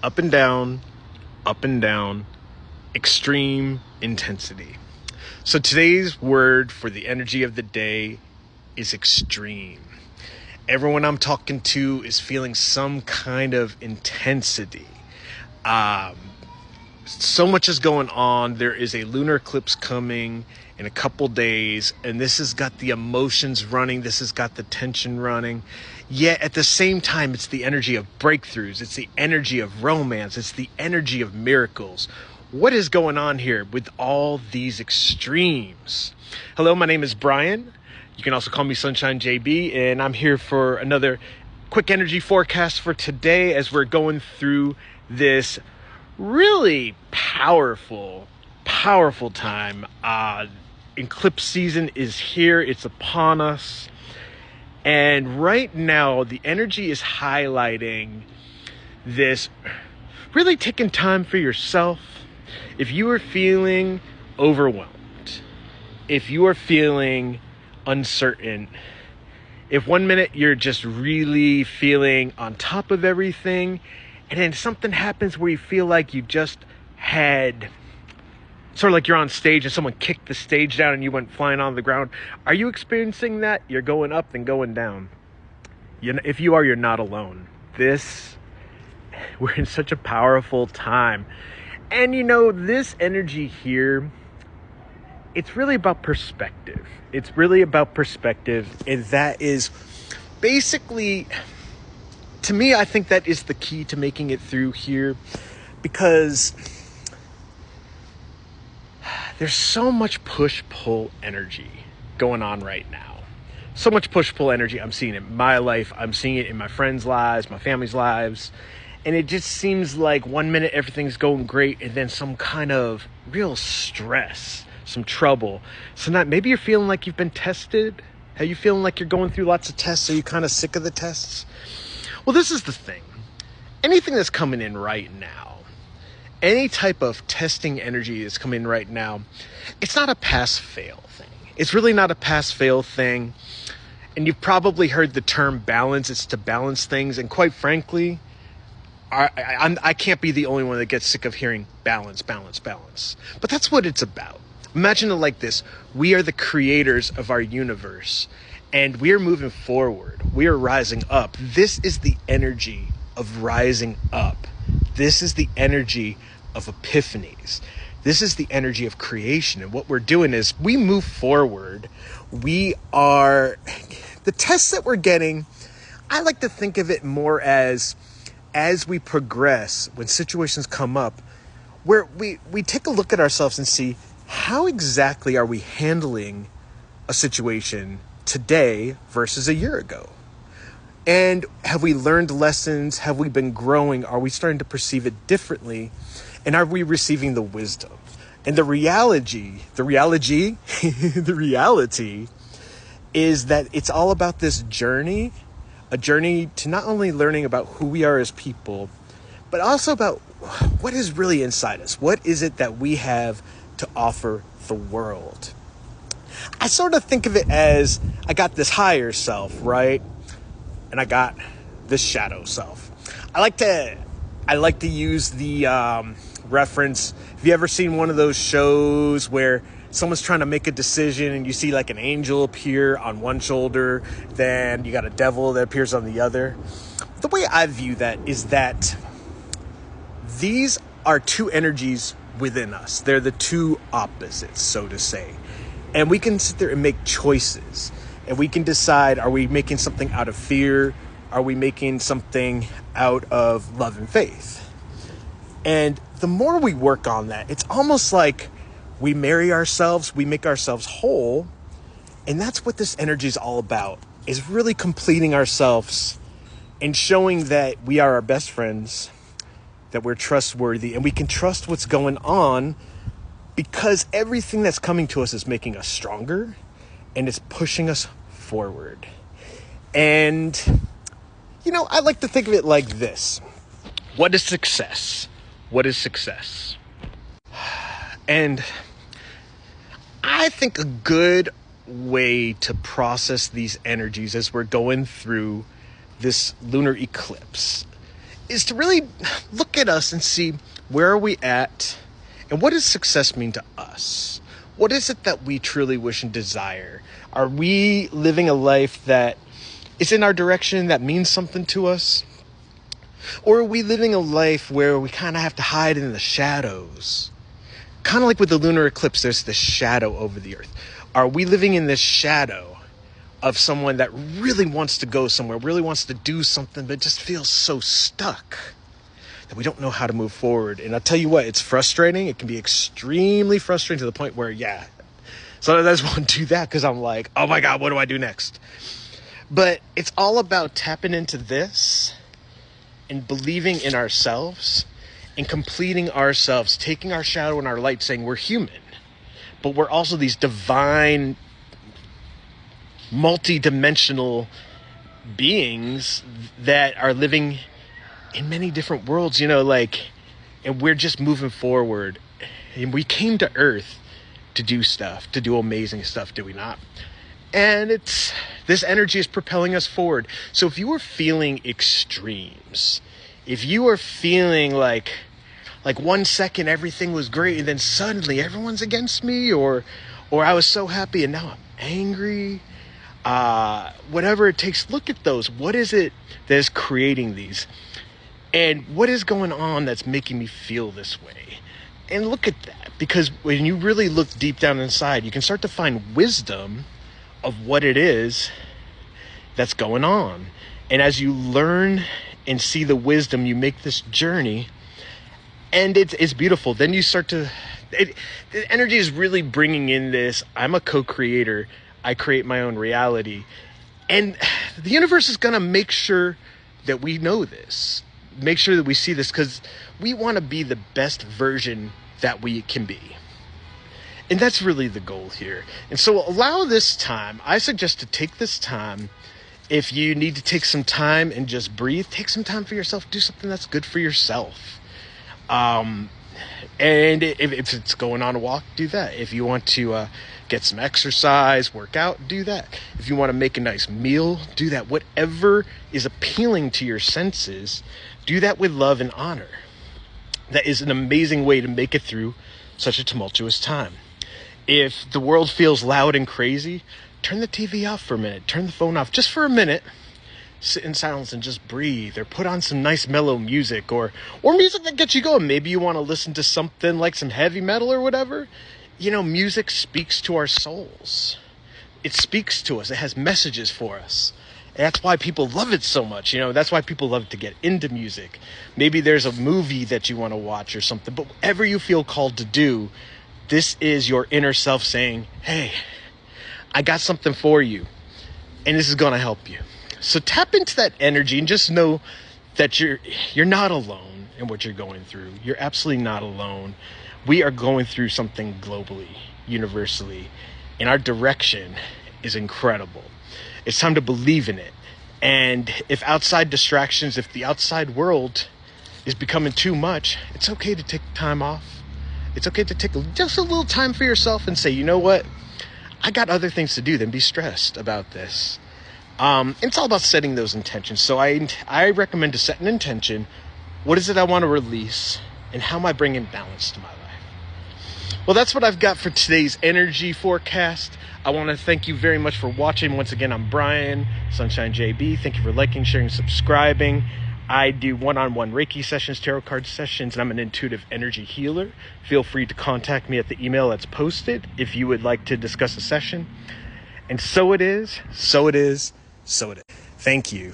up and down, extreme intensity. So today's word for the energy of the day is extreme. Everyone I'm talking to is feeling some kind of intensity. So much is going on. There is a lunar eclipse coming in a couple days, and this has got the emotions running. This has got the tension running. Yet at the same time, it's the energy of breakthroughs. It's the energy of romance. It's the energy of miracles. What is going on here with all these extremes? Hello, my name is Brian. You can also call me Sunshine JB, and I'm here for another quick energy forecast for today as we're going through this really powerful time. Eclipse season is here. It's upon us. And right now, the energy is highlighting this really taking time for yourself. If you are feeling overwhelmed, if you are feeling uncertain, if 1 minute you're just really feeling on top of everything, and then something happens where you feel like you just had, sort of like you're on stage and someone kicked the stage down and you went flying on the ground. Are you experiencing that? You're going up and going down. If you are, you're not alone. We're in such a powerful time. And this energy here, it's really about perspective. It's really about perspective. And that is basically, to me, I think that is the key to making it through here, because there's so much push-pull energy going on right now. So much push-pull energy. I'm seeing it in my life. I'm seeing it in my friends' lives, my family's lives. And it just seems like 1 minute everything's going great, and then some kind of real stress, some trouble. So now maybe you're feeling like you've been tested. Are you feeling like you're going through lots of tests? Are you kind of sick of the tests? Well, this is the thing. Anything that's coming in right now, any type of testing energy that's coming in right now, it's not a pass-fail thing. It's really not a pass-fail thing. And you've probably heard the term balance. It's to balance things. And quite frankly, I can't be the only one that gets sick of hearing balance. But that's what it's about. Imagine it like this. We are the creators of our universe, and we are moving forward. We are rising up. This is the energy of rising up. This is the energy of epiphanies. This is the energy of creation. And what we're doing is we move forward. The tests that we're getting, I like to think of it more as we progress, when situations come up, where we take a look at ourselves and see, how exactly are we handling a situation today versus a year ago? And have we learned lessons? Have we been growing? Are we starting to perceive it differently? And are we receiving the wisdom? And the reality is that it's all about this journey, a journey to not only learning about who we are as people, but also about what is really inside us. What is it that we have to offer the world? I sort of think of it as, I got this higher self, right? And I got this shadow self. I like to use the reference. Have you ever seen one of those shows where someone's trying to make a decision and you see like an angel appear on one shoulder, then you got a devil that appears on the other? The way I view that is that these are two energies within us. They're the two opposites, so to say. And we can sit there and make choices. And we can decide, are we making something out of fear? Are we making something out of love and faith? And the more we work on that, it's almost like we marry ourselves, we make ourselves whole. And that's what this energy is all about, is really completing ourselves and showing that we are our best friends, that we're trustworthy, and we can trust what's going on, because everything that's coming to us is making us stronger and it's pushing us forward. And, I like to think of it like this. What is success? What is success? And I think a good way to process these energies as we're going through this lunar eclipse is to really look at us and see where are we at and what does success mean to us? What is it that we truly wish and desire? Are we living a life that is in our direction, that means something to us? Or are we living a life where we kind of have to hide in the shadows? Kind of like with the lunar eclipse, there's this shadow over the earth. Are we living in this shadow of someone that really wants to go somewhere, really wants to do something, but just feels so stuck that we don't know how to move forward? And I'll tell you what, it's frustrating. It can be extremely frustrating to the point where, sometimes I just want to do that because I'm like, oh my God, what do I do next? But it's all about tapping into this and believing in ourselves and completing ourselves, taking our shadow and our light, saying we're human, but we're also these divine, multi-dimensional beings that are living in many different worlds, and we're just moving forward. And we came to Earth to do stuff, to do amazing stuff, do we not? And this energy is propelling us forward. So if you are feeling extremes, if you are feeling like 1 second everything was great and then suddenly everyone's against me, or I was so happy and now I'm angry, whatever it takes, look at those. What is it that is creating these? And what is going on that's making me feel this way? And look at that, because when you really look deep down inside, you can start to find wisdom of what it is that's going on. And as you learn and see the wisdom, you make this journey, and it's beautiful. Then you start to, the energy is really bringing in this, I'm a co-creator, I create my own reality. And the universe is going to make sure that we know this, make sure that we see this, because we want to be the best version that we can be. And that's really the goal here. And so allow this time. I suggest to take this time. If you need to take some time and just breathe, take some time for yourself. Do something that's good for yourself. And if it's going on a walk, do that. If you want to get some exercise, work out, do that. If you want to make a nice meal, do that. Whatever is appealing to your senses, do that with love and honor. That is an amazing way to make it through such a tumultuous time. If the world feels loud and crazy, turn the TV off for a minute. Turn the phone off just for a minute. Sit in silence and just breathe, or put on some nice mellow music, or music that gets you going. Maybe you want to listen to something like some heavy metal or whatever. Music speaks to our souls. It speaks to us. It has messages for us. And that's why people love it so much. That's why people love to get into music. Maybe there's a movie that you want to watch or something, but whatever you feel called to do, this is your inner self saying, hey, I got something for you, and this is going to help you. So tap into that energy and just know that you're not alone in what you're going through. You're absolutely not alone. We are going through something globally, universally, and our direction is incredible. It's time to believe in it. And if outside distractions, if the outside world is becoming too much, it's okay to take time off. It's okay to take just a little time for yourself and say, you know what? I got other things to do than be stressed about this. It's all about setting those intentions. So I recommend to set an intention. What is it I want to release? And how am I bringing balance to my life? Well, that's what I've got for today's energy forecast. I want to thank you very much for watching. Once again, I'm Brian, Sunshine JB. Thank you for liking, sharing, subscribing. I do one-on-one Reiki sessions, tarot card sessions, and I'm an intuitive energy healer. Feel free to contact me at the email that's posted if you would like to discuss a session. And so it is, so it is, so it is. Thank you.